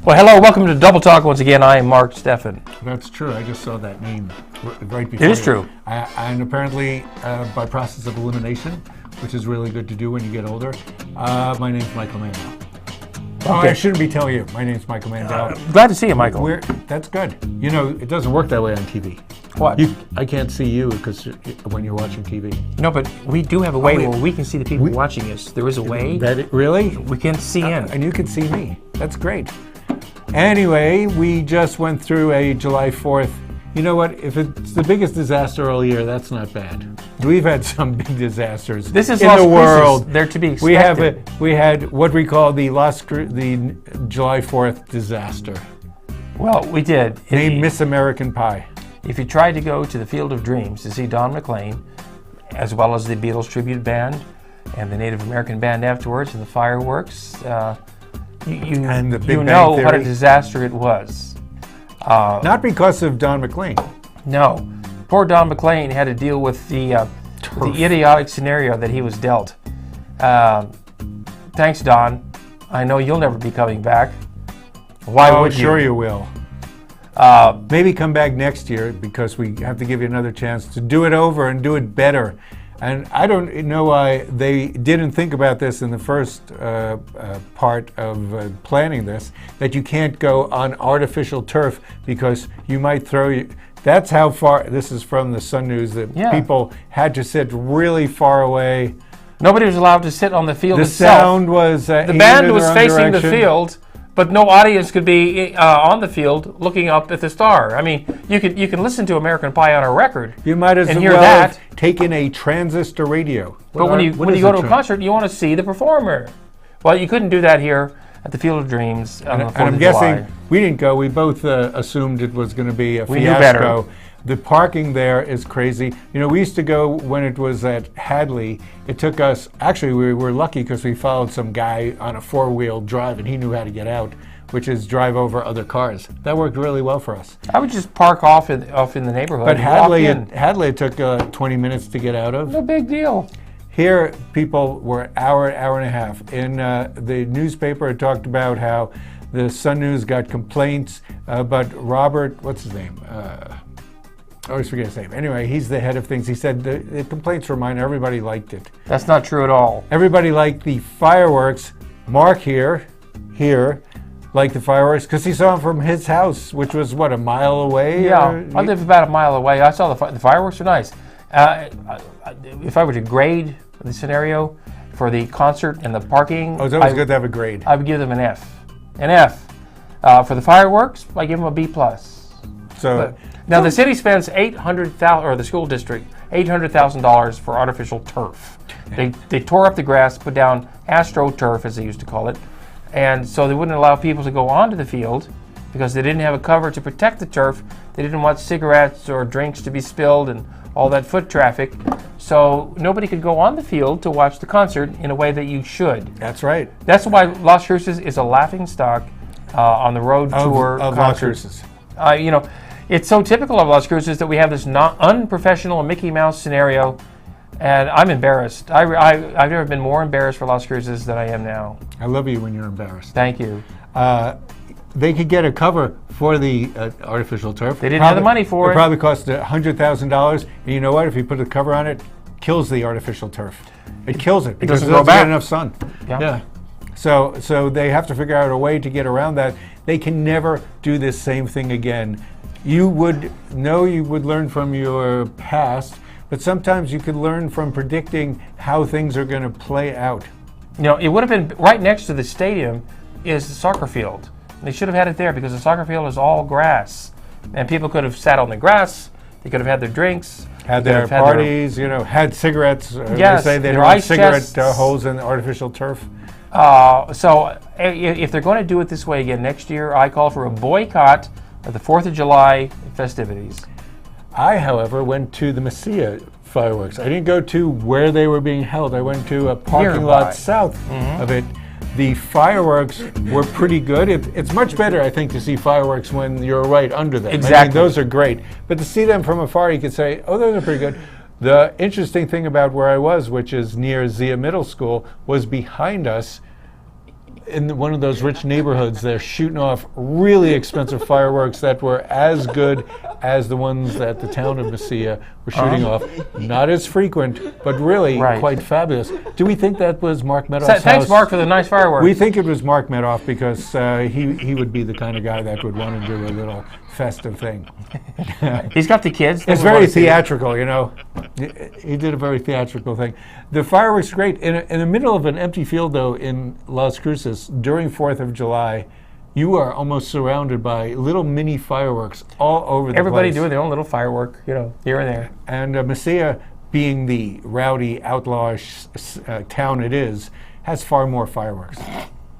Well, hello, welcome to Double Talk once again. I am Mark Steffen. That's true. I just saw that name right before. It is true. And apparently, by process of elimination, which is really good to do when you get older, my name's Michael Mandel. Oh, I shouldn't be telling you. My name's Michael Mandel. Glad to see you, Michael. That's good. You know, it doesn't work that way on TV. What? I can't see you because when you're watching TV. No, but we do have a way where we can see the people watching us. There is a way. Really? We can see in. And you can see me. That's great. Anyway, we just went through a July 4th. You know what? If it's the biggest disaster all year, that's not bad. We've had some big disasters This is in Las the Cruces. world. They're to be expected. We had what we call the July 4th disaster. Well, we did. Named Miss American Pie. If you tried to go to the Field of Dreams to see Don McLean, as well as the Beatles tribute band and the Native American band afterwards and the fireworks, you know what a disaster it was. Not because of Don McLean. No. Poor Don McLean had to deal with the idiotic scenario that he was dealt. Thanks, Don. I know you'll never be coming back. Why would you? Sure you will. Maybe come back next year because we have to give you another chance to do it over and do it better. And I don't know why they didn't think about this in the first part of planning this, that you can't go on artificial turf because you might throw you. That's how far, this is from the Sun News, that people had to sit really far away. Nobody was allowed to sit on the field itself. The sound was the band was facing the field, but no audience could be on the field looking up at the star. I mean, you can listen to American Pie on a record. You might as well have taken a transistor radio. But when you go to a concert, you want to see the performer. Well, you couldn't do that here at the Field of Dreams on the 4th of July. And I'm guessing we didn't go. We both assumed it was going to be a fiasco. We knew better. The parking there is crazy. You know, we used to go when it was at Hadley. It took us, actually we were lucky because we followed some guy on a 4-wheel drive and he knew how to get out, which is drive over other cars. That worked really well for us. I would just park off in the neighborhood. But Hadley it took 20 minutes to get out of. No big deal. Here, people were hour and a half. In the newspaper, it talked about how the Sun News got complaints, but Robert, what's his name? I always forget his name. Anyway, he's the head of things. He said the complaints were minor. Everybody liked it. That's not true at all. Everybody liked the fireworks. Mark here, liked the fireworks because he saw them from his house, which was, what, a mile away? Yeah, I live about a mile away. I saw the fireworks are nice. If I were to grade the scenario for the concert and the parking... Oh, it's always good to have a grade. I would give them an F. An F. For the fireworks, I give them a B+. Now, the city spends $800,000, or the school district, $800,000 for artificial turf. They tore up the grass, put down AstroTurf, as they used to call it, and so they wouldn't allow people to go onto the field because they didn't have a cover to protect the turf. They didn't want cigarettes or drinks to be spilled and all that foot traffic. So nobody could go on the field to watch the concert in a way that you should. That's right. That's why Las Cruces is a laughing stock on the road tour of Las Cruces. You know, it's so typical of Las Cruces that we have this unprofessional Mickey Mouse scenario, and I'm embarrassed. I've never been more embarrassed for Las Cruces than I am now. I love you when you're embarrassed. Thank you. They could get a cover for the artificial turf. They didn't have the money for it. It probably cost $100,000. And you know what? If you put a cover on it, kills the artificial turf. It kills it because it doesn't get enough sun. Yeah. So they have to figure out a way to get around that. They can never do this same thing again. You would learn from your past, but sometimes you could learn from predicting how things are going to play out. You know, it would have been right next to the stadium is the soccer field. They should have had it there because the soccer field is all grass. And people could have sat on the grass, they could have had their drinks. Had their parties, had cigarettes. Yes, they say they don't want cigarette holes in the artificial turf. So if they're going to do it this way again next year, I call for a boycott of the 4th of July festivities. I, however, went to the Mesilla fireworks. I didn't go to where they were being held. I went to a parking lot south of it. The fireworks were pretty good. It's much better, I think, to see fireworks when you're right under them. Exactly. I mean, those are great. But to see them from afar, you could say, oh, those are pretty good. The interesting thing about where I was, which is near Zia Middle School, was behind us in one of those rich neighborhoods, they're shooting off really expensive fireworks that were as good as the ones that the town of Mesilla were shooting off. Not as frequent, but really quite fabulous. Do we think that was Mark Meadoff's house? Thanks, Mark, for the nice fireworks. We think it was Mark Meadoff because he would be the kind of guy that would want to do a little festive thing. He's got the kids. It's very theatrical, you know. He did a very theatrical thing. The fireworks are great. In the middle of an empty field, though, in Las Cruces, during 4th of July, you are almost surrounded by little mini fireworks all over the place. Everybody doing their own little firework, you know, here and there. And Mesilla, being the rowdy, outlawish town it is, has far more fireworks.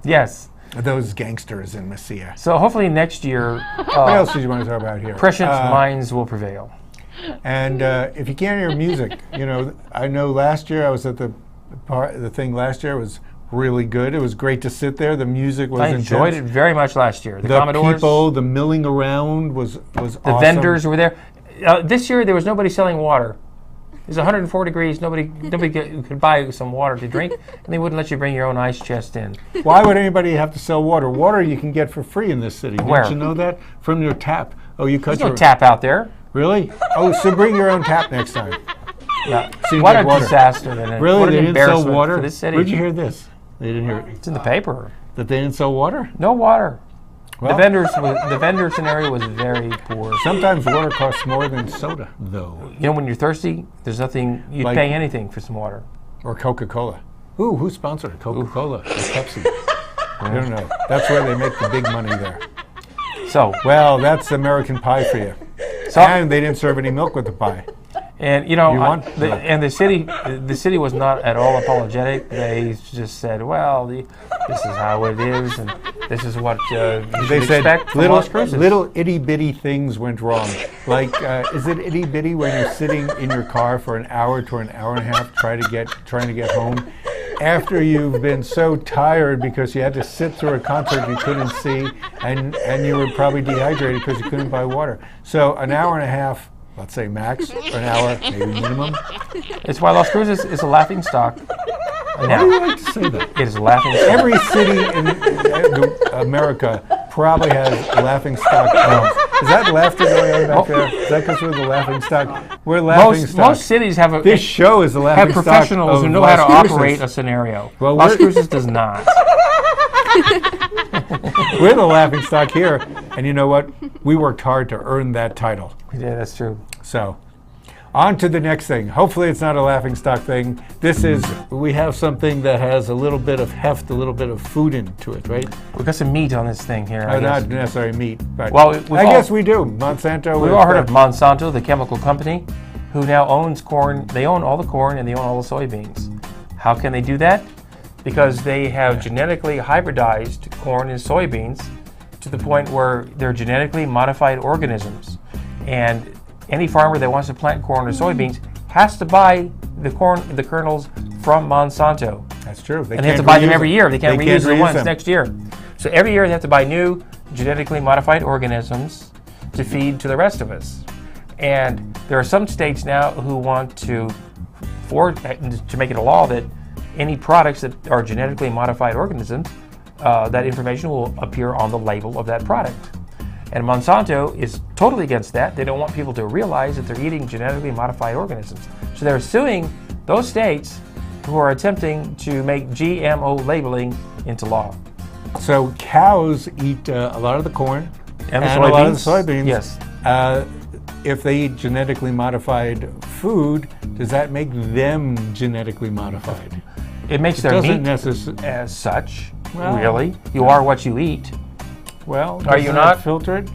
Yes. Those gangsters in Mesilla. So hopefully next year, what else did you want to talk about here? Prescient minds will prevail. And if you can't hear music, you know, I know last year I was at the thing last year was really good. It was great to sit there. The music was intense. I enjoyed it very much last year. The Commodores, people, the milling around was awesome. The vendors were there. This year there was nobody selling water. It was 104 degrees. Nobody could buy some water to drink, and they wouldn't let you bring your own ice chest in. Why would anybody have to sell water? Water you can get for free in this city. Where? Didn't you know that? From your tap. Oh, you cut There's no tap out there. Really? Oh, so bring your own tap next time. Yeah. So What a disaster. Really? What an They didn't sell embarrassment water? for this city. Where'd you hear this? They didn't hear it. It's in the paper. That they didn't sell water? No water. Well, the vendor scenario was very poor. Sometimes water costs more than soda, though. You know, when you're thirsty, there's nothing, you'd pay anything for some water. Or Coca-Cola. Ooh, who sponsored it? Coca-Cola or Pepsi? I don't know. That's where they make the big money there. So, well, that's American pie for you. And they didn't serve any milk with the pie. And you know, and the city was not at all apologetic. They just said, "Well, this is how it is, and this is what you should expect from Las Cruces." Little itty bitty things went wrong. Like, is it itty bitty when you're sitting in your car for an hour to an hour and a half trying to get home, after you've been so tired because you had to sit through a concert you couldn't see, and you were probably dehydrated because you couldn't buy water. So an hour and a half. Let's say max, or an hour, maybe minimum. It's why Las Cruces is a laughing stock. Why do you like to say that? It is a laughing stock. Every city in America probably has laughing stock towns. Is that laughter going on back there? Is that because we're the laughing stock? We're laughing stock. Most cities have this show is the laughing stock. Have professionals who know how to operate a scenario. Well, Las Cruces does not. We're the laughing stock here, and you know what? We worked hard to earn that title. Yeah, that's true. So, on to the next thing. Hopefully it's not a laughing stock thing. We have something that has a little bit of heft, a little bit of food into it, right? We've got some meat on this thing here. Not necessarily meat, but I guess we do. Monsanto. We've all heard of Monsanto, the chemical company, who now owns corn. They own all the corn and they own all the soybeans. How can they do that? Because they have genetically hybridized corn and soybeans to the point where they're genetically modified organisms. And any farmer that wants to plant corn or soybeans has to buy the kernels from Monsanto. That's true. They have to buy them every year. They can't reuse them once next year. So every year they have to buy new genetically modified organisms to feed to the rest of us. And there are some states now who want to make it a law that any products that are genetically modified organisms, that information will appear on the label of that product. And Monsanto is totally against that. They don't want people to realize that they're eating genetically modified organisms. So they're suing those states who are attempting to make GMO labeling into law. So cows eat a lot of the corn and a lot of the soybeans. Yes. If they eat genetically modified food, does that make them genetically modified? It makes their meat as such, really. You are what you eat. Well, are you not filtered?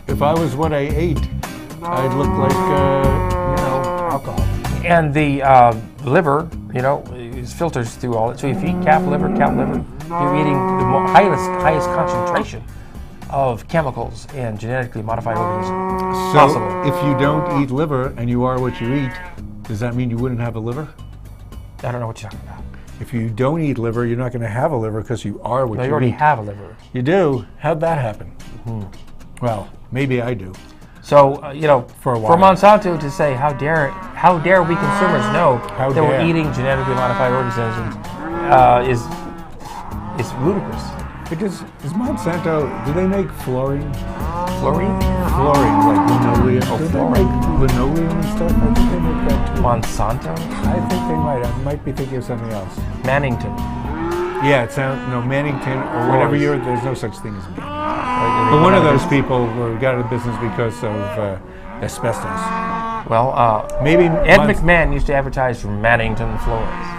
If I was what I ate, I'd look like, alcohol. And the liver, is filters through all it. So if you eat calf liver, you're eating the highest concentration of chemicals and genetically modified organisms possible. If you don't eat liver and you are what you eat, does that mean you wouldn't have a liver? I don't know what you're talking about. If you don't eat liver, you're not going to have a liver because you are what you eat. You already have a liver. You do? How'd that happen? Well, maybe I do. So, for a while. For Monsanto to say, how dare we consumers know that we're eating genetically modified organisms It's ludicrous. Because is Monsanto, do they make fluorine? Fluorine? Fluorine, like linoleum. Oh, Do they fluorine. make linoleum and stuff? I think they make that too. Monsanto? I think they might. I might be thinking of something else. Mannington. Yeah, it sounds, no, Mannington or whatever Flores. year, there's no such thing as Mannington. But one of those people got out of business because of asbestos. Well, Maybe Ed McMahon used to advertise for Mannington Flores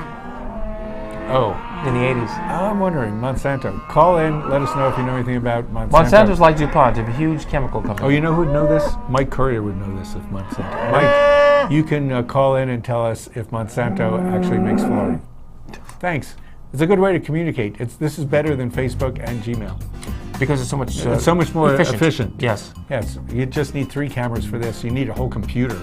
Oh, in the 80s. I'm wondering, Monsanto. Call in, let us know if you know anything about Monsanto. Monsanto's like DuPont, a huge chemical company. Oh, you know who'd know this? Mike Courier would know this if Monsanto. Mike, you can call in and tell us if Monsanto actually makes fluorine. Thanks. It's a good way to communicate. This is better than Facebook and Gmail. Because it's so much It's so much more efficient. Yes. Yes. You just need 3 cameras for this. You need a whole computer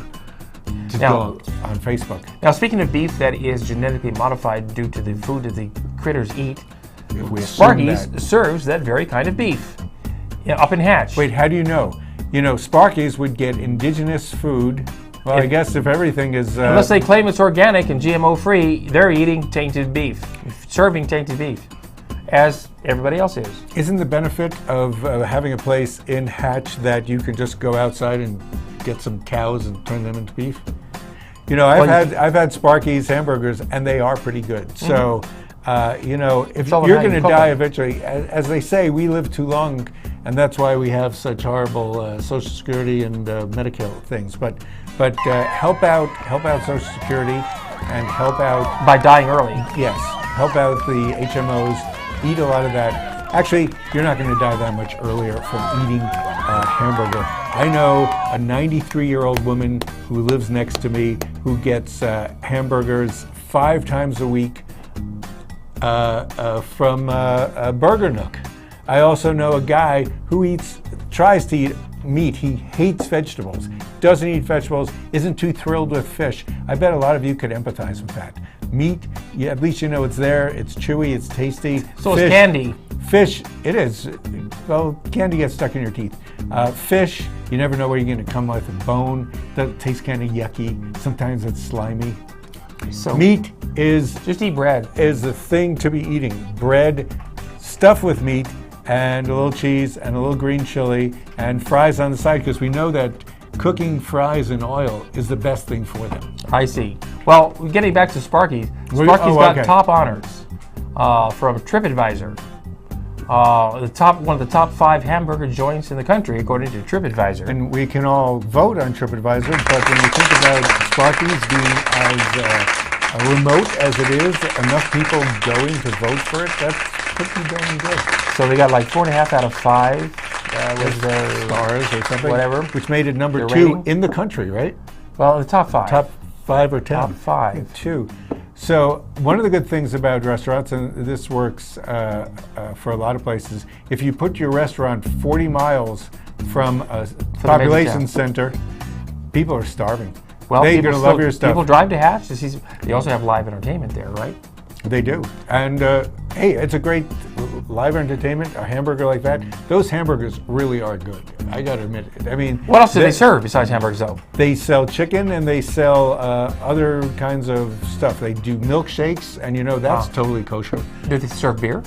to Now- go on Facebook. Now, speaking of beef that is genetically modified due to the food that the critters eat, If we assume Sparky's that. serves that very kind of beef. Yeah, up in Hatch. Wait, how do you know? You know, Sparky's would get indigenous food. Well, I guess if everything is... Unless they claim it's organic and GMO-free, they're eating tainted beef, serving tainted beef, as everybody else is. Isn't the benefit of having a place in Hatch that you can just go outside and get some cows and turn them into beef? You know, I've had Sparky's hamburgers, and they are pretty good. So, you know, if all you're about how going you to cook die them. eventually, as they say, we live too long, and that's why we have such horrible Social Security and Medicare things. But help out Social Security and help out. By dying early. Yes, help out the HMOs. Eat a lot of that. Actually, you're not going to die that much earlier from eating hamburger. I know a 93-year-old woman who lives next to me who gets hamburgers 5 times a week from Burger Nook. I also know a guy who tries to eat meat. He hates vegetables, doesn't eat vegetables, isn't too thrilled with fish. I bet a lot of you could empathize with that. Meat, at least you know it's there, it's chewy, it's tasty. So is candy. Fish, it is. Well, candy gets stuck in your teeth. Fish, you never know where you're going to come with a bone. That tastes kind of yucky. Sometimes it's slimy. So Meat is just eat bread. the thing to be eating. Bread stuffed with meat and a little cheese and a little green chili and fries on the side, because we know that cooking fries in oil is the best thing for them. I see. Well, getting back to Sparky's, Sparky's got top honors from TripAdvisor. One of the top 5 hamburger joints in the country, according to TripAdvisor. And we can all vote on TripAdvisor, but when you think about Sparky's being as remote as it is, enough people going to vote for it, that's pretty darn good. So they got like 4.5 out of 5 was their Stars or something. whatever. Which made it number Their 2 rating? in the country, right? Well, the top 5. Top 5 or 10? Top 5. 2. So one of the good things about restaurants, and this works for a lot of places, if you put your restaurant 40 miles from a population town. center, people are starving. Well, they're people going to love your stuff. People drive to Hatch to see. They also have live entertainment there, right? They do. And hey, it's a great live entertainment, a hamburger like that. Those hamburgers really are good. I got to admit it. I mean, What else do they serve besides hamburgers, though? they sell chicken and they sell other kinds of stuff. They do milkshakes, and you know that's totally kosher. Do they serve beer?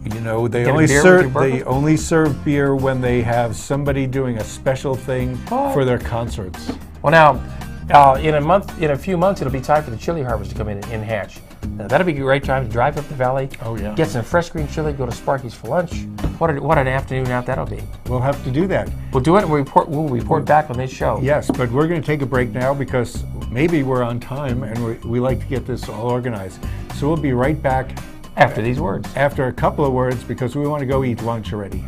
You know, they Get a only beer with your serve burger? serve beer when they have somebody doing a special thing for their concerts. Well, now, in a few months, it'll be time for the chili harvest to come in Hatch. Now, that'll be a great time to drive up the valley. Oh, yeah. Get some fresh green chili. Go to Sparky's for lunch. What an afternoon out that'll be. We'll have to do that. We'll do it. And we'll report back on this show. Yes, but we're going to take a break now because maybe we're on time and we like to get this all organized. So we'll be right back After these words. after a couple of words because we want to go eat lunch already.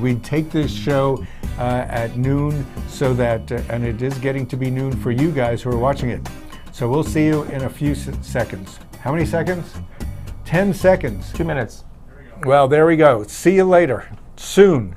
We take this show at noon so that, and it is getting to be noon for you guys who are watching it. So we'll see you in a few seconds. How many seconds? 10 seconds. 2 minutes. Well, there we go. See you later. Soon.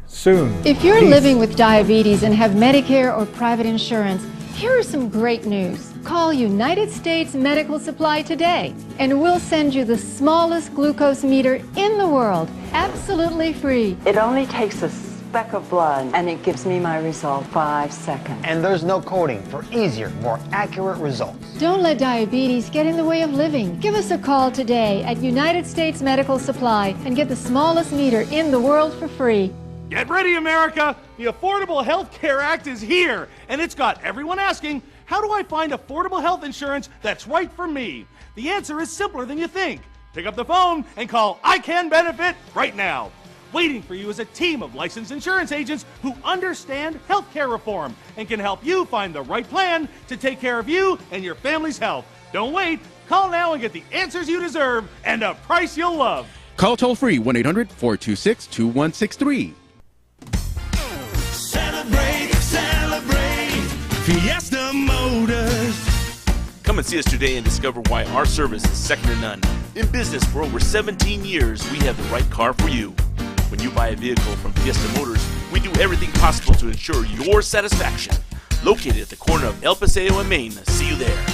If you're Peace. living with diabetes and have Medicare or private insurance, here are some great news. Call United States Medical Supply today, and we'll send you the smallest glucose meter in the world, absolutely free. It only takes a speck of blood, and it gives me my result 5 seconds. And there's no coding for easier, more accurate results. Don't let diabetes get in the way of living. Give us a call today at United States Medical Supply and get the smallest meter in the world for free. Get ready, America! The Affordable Health Care Act is here, and it's got everyone asking, how do I find affordable health insurance that's right for me? The answer is simpler than you think. Pick up the phone and call I Can Benefit right now. Waiting for you is a team of licensed insurance agents who understand healthcare reform and can help you find the right plan to take care of you and your family's health. Don't wait. Call now and get the answers you deserve and a price you'll love. Call toll-free 1-800-426-2163. Celebrate, celebrate, Fiesta Motors. Come and see us today and discover why our service is second to none. In business for over 17 years, we have the right car for you. When you buy a vehicle from Fiesta Motors, we do everything possible to ensure your satisfaction. Located at the corner of El Paseo and Main. See you there.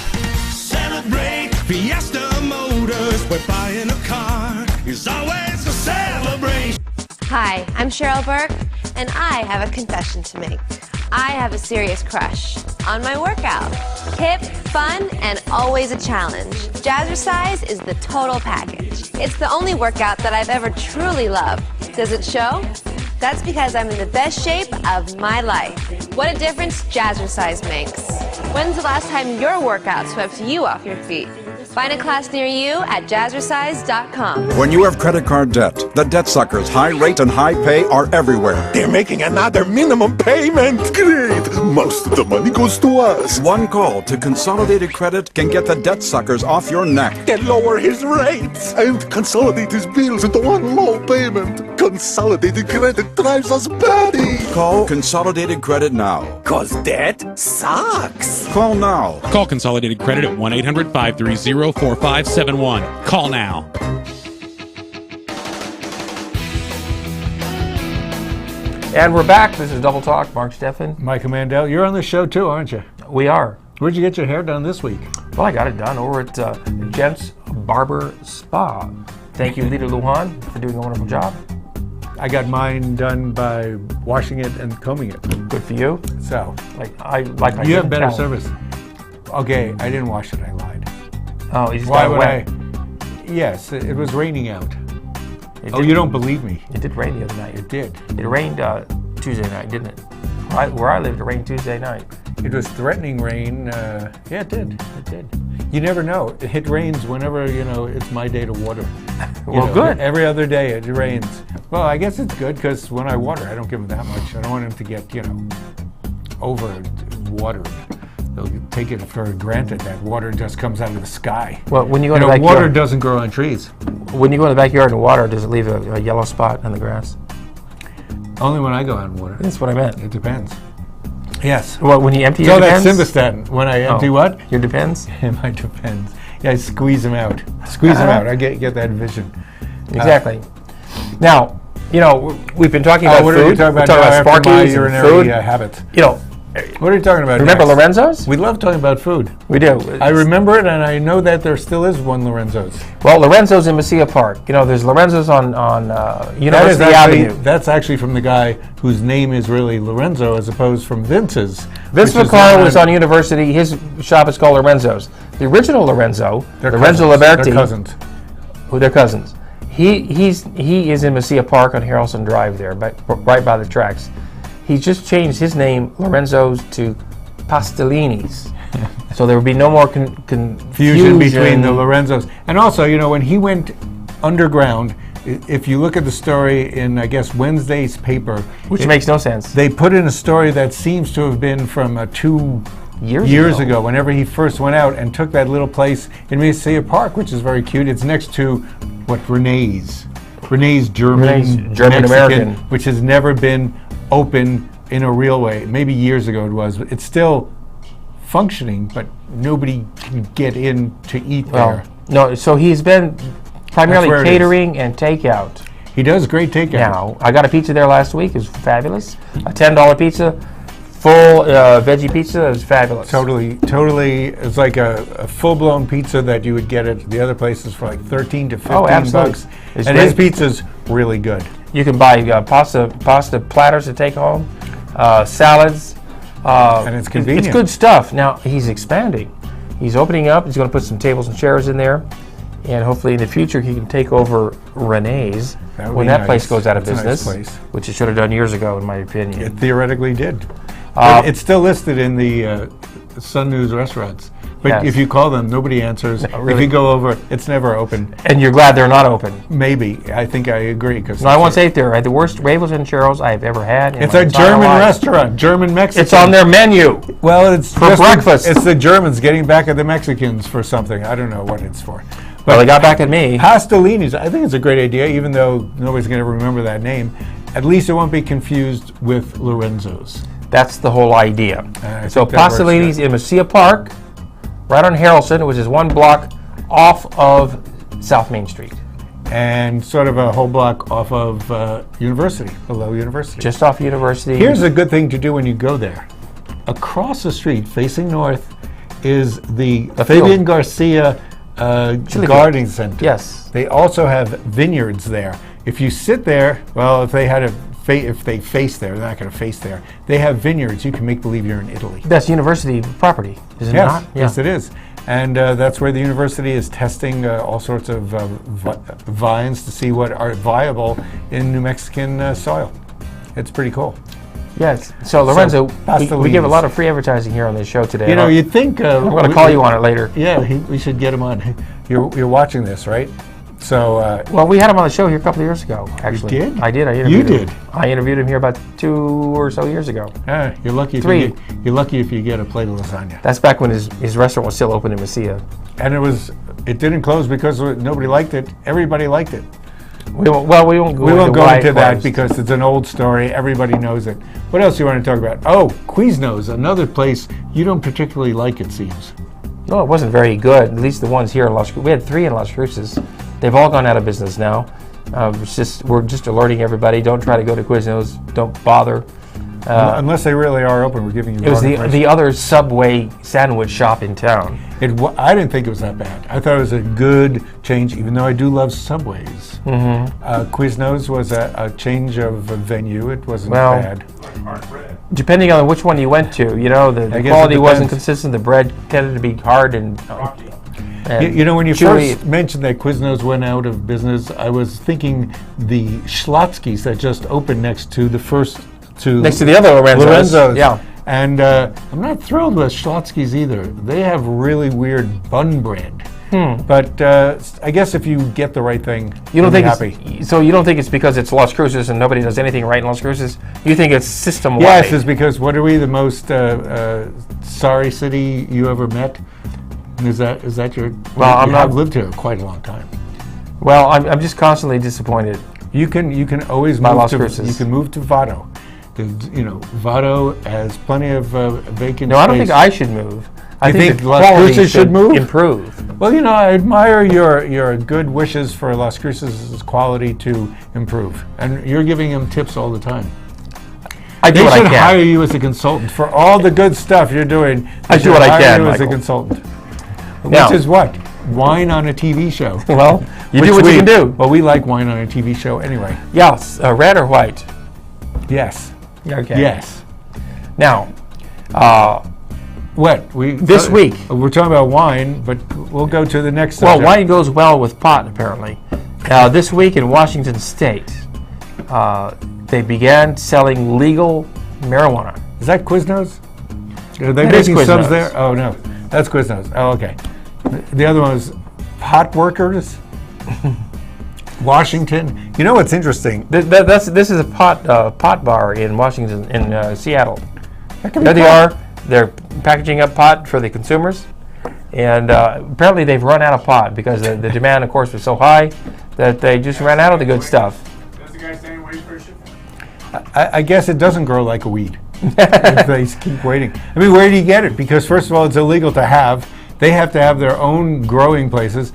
Celebrate, Fiesta Motors. Where buying a car is always a celebration. Hi, I'm Cheryl Burke, and I have a confession to make. I have a serious crush on my workout. Hip, fun, and always a challenge. Jazzercise is the total package. It's the only workout that I've ever truly loved. Does it show? That's because I'm in the best shape of my life. What a difference Jazzercise makes. When's the last time your workout swept you off your feet? Find a class near you at jazzercise.com. When you have credit card debt, the debt suckers, high rate and high pay are everywhere. They're making another minimum payment. Great. Most of the money goes to us. One call to Consolidated Credit can get the debt suckers off your neck. They lower his rates and consolidate his bills into one low payment. Consolidated Credit drives us batty. Call Consolidated Credit now. 'Cause debt sucks. Call now. Call Consolidated Credit at 1-800-530-4571. Call now. And we're back. This is Double Talk. Mark Steffen. Michael Mandel, you're on the show too, aren't you? We are. Where'd you get your hair done this week? Well, I got it done over at Gents Barber Spa. Thank you, Lita Lujan, for doing a wonderful job. I got mine done by washing it and combing it. Good for you. So, I you have better service. Okay, I didn't wash it. I lied. Oh, you just Why got would wet. Yes, it was raining out. You don't believe me? It did rain the other night. It did. It rained Tuesday night, didn't it? Where I lived, it rained Tuesday night. It was threatening rain. Yeah, it did. It did. You never know. It rains whenever, it's my day to water. Well, good. Every other day it rains. Well, I guess it's good because when I water, I don't give them that much. I don't want them to get, over-watered. They'll take it for granted that water just comes out of the sky. Well, when you go to the water backyard, doesn't grow on trees. When you go to the backyard and water, does it leave a yellow spot on the grass? Only when I go out and water. That's what I meant. It depends. Yes. Well, when you empty your that's Depends? simvastatin. When I empty what? Your Depends? My Depends. Yeah, I squeeze them out. Squeeze them out. I get that vision. Exactly. Now, we've been talking about what food. Are you talking about? We're talking about my Sparky's urinary and food. Habits. What are you talking about? Remember next? Lorenzo's? We love talking about food. We do. I remember it, and I know that there still is one Lorenzo's. Well, Lorenzo's in Mesilla Park. There's Lorenzo's on University Avenue. That's actually from the guy whose name is really Lorenzo, as opposed from Vince's. Vince McClure was on University. His shop is called Lorenzo's. The original Lorenzo, Lorenzo Liberti. They're cousins. They're cousins. He is in Mesilla Park on Harrelson Drive there, right by the tracks. He just changed his name, Lorenzo's, to Pastellini's. So there would be no more confusion between the Lorenzo's. And also, when he went underground, if you look at the story in, I guess, Wednesday's paper. Which makes no sense. They put in a story that seems to have been from 2 years ago, whenever he first went out and took that little place in Mesilla Park, which is very cute. It's next to, Renee's German American, which has never been open in a real way. Maybe years ago it was, but it's still functioning, but nobody can get in to eat there. No, so he's been primarily catering and takeout. He does great takeout. Now, I got a pizza there last week. It was fabulous. A $10 pizza, full veggie pizza. It was fabulous. Totally. It's like a full-blown pizza that you would get at the other places for like $13 to $15. Oh, absolutely. And his pizza's really good. You can buy pasta platters to take home, salads. And it's convenient. It's good stuff. Now, he's expanding. He's opening up. He's going to put some tables and chairs in there. And hopefully in the future he can take over Renee's when that place goes out of business, which it should have done years ago, in my opinion. It theoretically did. It's still listed in the Sun News restaurants. But if you call them, nobody answers. No, really. If you go over, it's never open. And you're glad they're not open. Maybe. I think I agree. No, I won't say it there. I had the worst ravels and churros I have ever had. It's a German restaurant, German Mexican. It's on their menu. Well, it's for breakfast. It's the Germans getting back at the Mexicans for something. I don't know what it's for. But well, they got back at me. Pastellini's, I think it's a great idea, even though nobody's going to remember that name. At least it won't be confused with Lorenzo's. That's the whole idea. So Pastellini's in Mesilla Park, right on Harrelson, which is 1 block off of South Main Street. And sort of a whole block off of University, below University. Just off University. Here's a good thing to do when you go there. Across the street, facing north, is the Fabian Garcia Gardening Center. Yes. They also have vineyards there. If you sit there, well, if they face there, they're not going to face there. They have vineyards. You can make believe you're in Italy. That's university property, is it not? Yeah. Yes, it is. And that's where the university is testing all sorts of vines to see what are viable in New Mexican soil. It's pretty cool. Yes. So Lorenzo, we give a lot of free advertising here on this show today. You know, you'd think I'm going to call you on it later. Yeah, we should get him on. You're watching this, right? So well, we had him on the show here a couple of years ago. Actually, you did? I did. I interviewed him. You did. I interviewed him here about 2 or so years ago. You're lucky. 3. You're lucky if you get a plate of lasagna. That's back when his restaurant was still open in Mesilla. And it didn't close because nobody liked it. Everybody liked it. We won't go into that because it's an old story. Everybody knows it. What else do you want to talk about? Oh, Quiznos, another place you don't particularly like, it seems. No, it wasn't very good. At least the ones here in Las Cruces. We had 3 in Las Cruces. They've all gone out of business now. We're just alerting everybody. Don't try to go to Quiznos. Don't bother. Unless they really are open, we're giving you. It was the other Subway sandwich shop in town. I didn't think it was that bad. I thought it was a good change, even though I do love Subways. Mm-hmm. Quiznos was a change of venue. It wasn't bad. Depending on which one you went to, the quality wasn't consistent. The bread tended to be hard and when you first mentioned that Quiznos went out of business, I was thinking the Schlotzky's that just opened next to the other Lorenzo's. Yeah. And I'm not thrilled with Schlotzky's either. They have really weird bun bread. But I guess if you get the right thing, you'll be happy. So you don't think it's because it's Las Cruces and nobody does anything right in Las Cruces? You think it's system-wide? Yes, it's because what are we, the most sorry city you ever met? Is that your? Well, I've lived here quite a long time. Well, I'm just constantly disappointed. You can always move to Las. You can move to Vado. Vado has plenty of vacant space. No, I don't think I should move. I think Las Cruces should move? Improve. Well, I admire your good wishes for Las Cruces' quality to improve, and you're giving them tips all the time. They should hire you as a consultant for all the good stuff you're doing. I do what I can, as a consultant. Now, which is what? Wine on a TV show. Well, you do what you can do. Well, we like wine on a TV show anyway. Yes. Red or white? Yes. Okay. Yes. Now, this week we're talking about wine, but we'll go to the next subject. Well, wine goes well with pot, apparently. This week in Washington State, they began selling legal marijuana. Is that Quiznos? Are they making subs there? Oh no, that's Quiznos. Oh, okay. The other one was Pot Workers. Washington. You know what's interesting? This is a pot bar in Washington, in Seattle. There they are. They're packaging up pot for the consumers, and apparently they've run out of pot because the demand, of course, was so high that they just ran out of the good stuff. Does the guy stand wait for a ship? I guess it doesn't grow like a weed. They keep waiting. I mean, where do you get it? Because first of all, it's illegal to have. They have to have their own growing places.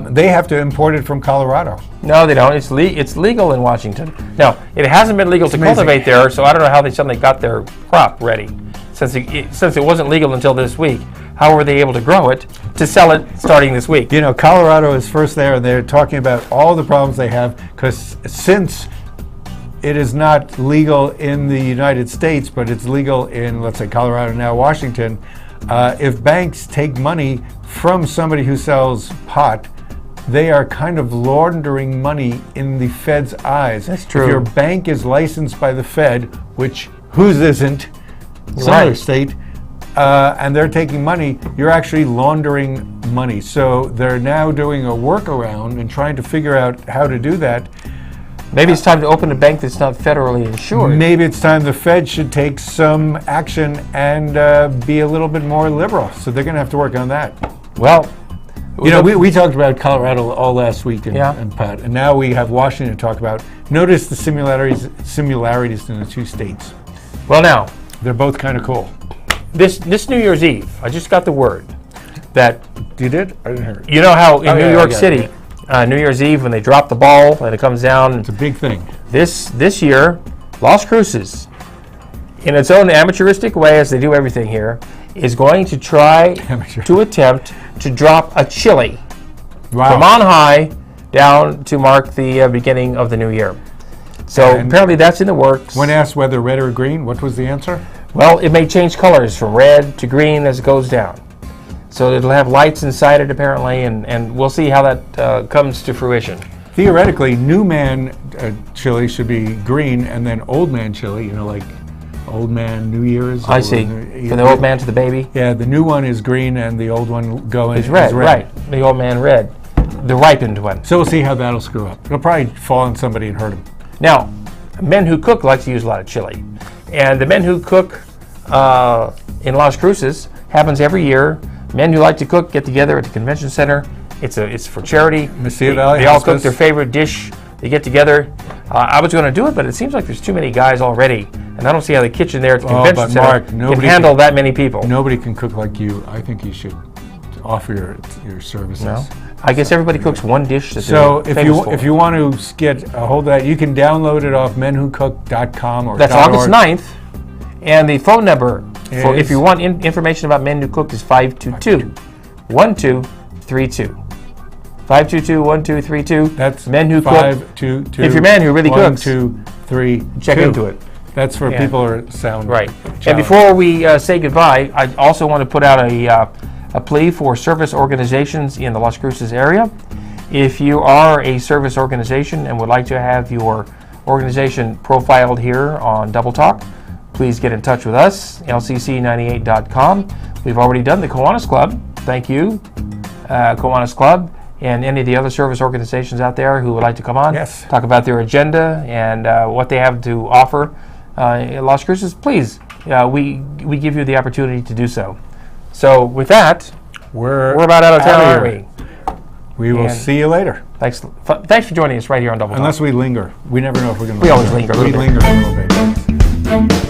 They have to import it from Colorado. No, they don't. It's legal in Washington. Now, it hasn't been legal to cultivate there, so I don't know how they suddenly got their crop ready. Since it wasn't legal until this week, how were they able to grow it to sell it starting this week? Colorado is first there, and they're talking about all the problems they have because since it is not legal in the United States, but it's legal in, let's say, Colorado, now Washington. If banks take money from somebody who sells pot, they are kind of laundering money in the Fed's eyes. That's true. If your bank is licensed by the Fed, which whose isn't, some Right. other state, and they're taking money, you're actually laundering money. So they're now doing a workaround and trying to figure out how to do that. Maybe it's time to open a bank that's not federally insured. Maybe it's time the Fed should take some action and be a little bit more liberal. So they're going to have to work on that. Well, we talked about Colorado all last week and pot, and now we have Washington to talk about. Notice the similarities in the two states. Well, now they're both kind of cool. This New Year's Eve, I just got the word that you did. I didn't hear it. You know how in New York City, New Year's Eve when they drop the ball and it comes down. It's a big thing. This year, Las Cruces, in its own amateuristic way, as they do everything here, is going to try to attempt to drop a chili from on high down to mark the beginning of the new year. So apparently that's in the works. When asked whether red or green, what was the answer? Well, it may change colors from red to green as it goes down. So it'll have lights inside it apparently, and we'll see how that comes to fruition. Theoretically, new man chili should be green, and then old man chili, like Old Man New Year's. I see. From the old man to the baby? Yeah, the new one is green and the old one is red. Right. The old man red. The ripened one. So we'll see how that'll screw up. It'll probably fall on somebody and hurt him. Now, men who cook like to use a lot of chili. And the men who cook in Las Cruces happens every year. Men who like to cook get together at the convention center. It's for charity. They all cook their favorite dish. They get together. I was going to do it, but it seems like there's too many guys already. And I don't see how the kitchen there at the convention center can handle that many people. Nobody can cook like you. I think you should offer your services. No? I guess everybody cooks one dish. So if you want to get a hold of that, you can download it off menwhocook.com or That's August 9th. And the phone number, if you want information about Men Who Cook, is 522-1232. 522-1232. That's Men Who Cook. 522. If you're a man who really cooks, 1, 2, 3, check into it. That's for people who are sound. Right. challenged. And before we say goodbye, I also want to put out a plea for service organizations in the Las Cruces area. If you are a service organization and would like to have your organization profiled here on Double Talk, please get in touch with us, lcc98.com. We've already done the Kiwanis Club. Thank you, Kiwanis Club, and any of the other service organizations out there who would like to come on, talk about their agenda and what they have to offer in Las Cruces. Please, we give you the opportunity to do so. So with that, we're about out of time, aren't we? We will see you later. Thanks for joining us right here on Double Talk. Unless we linger. We never know if we're going to We always linger a little bit. We linger a little bit.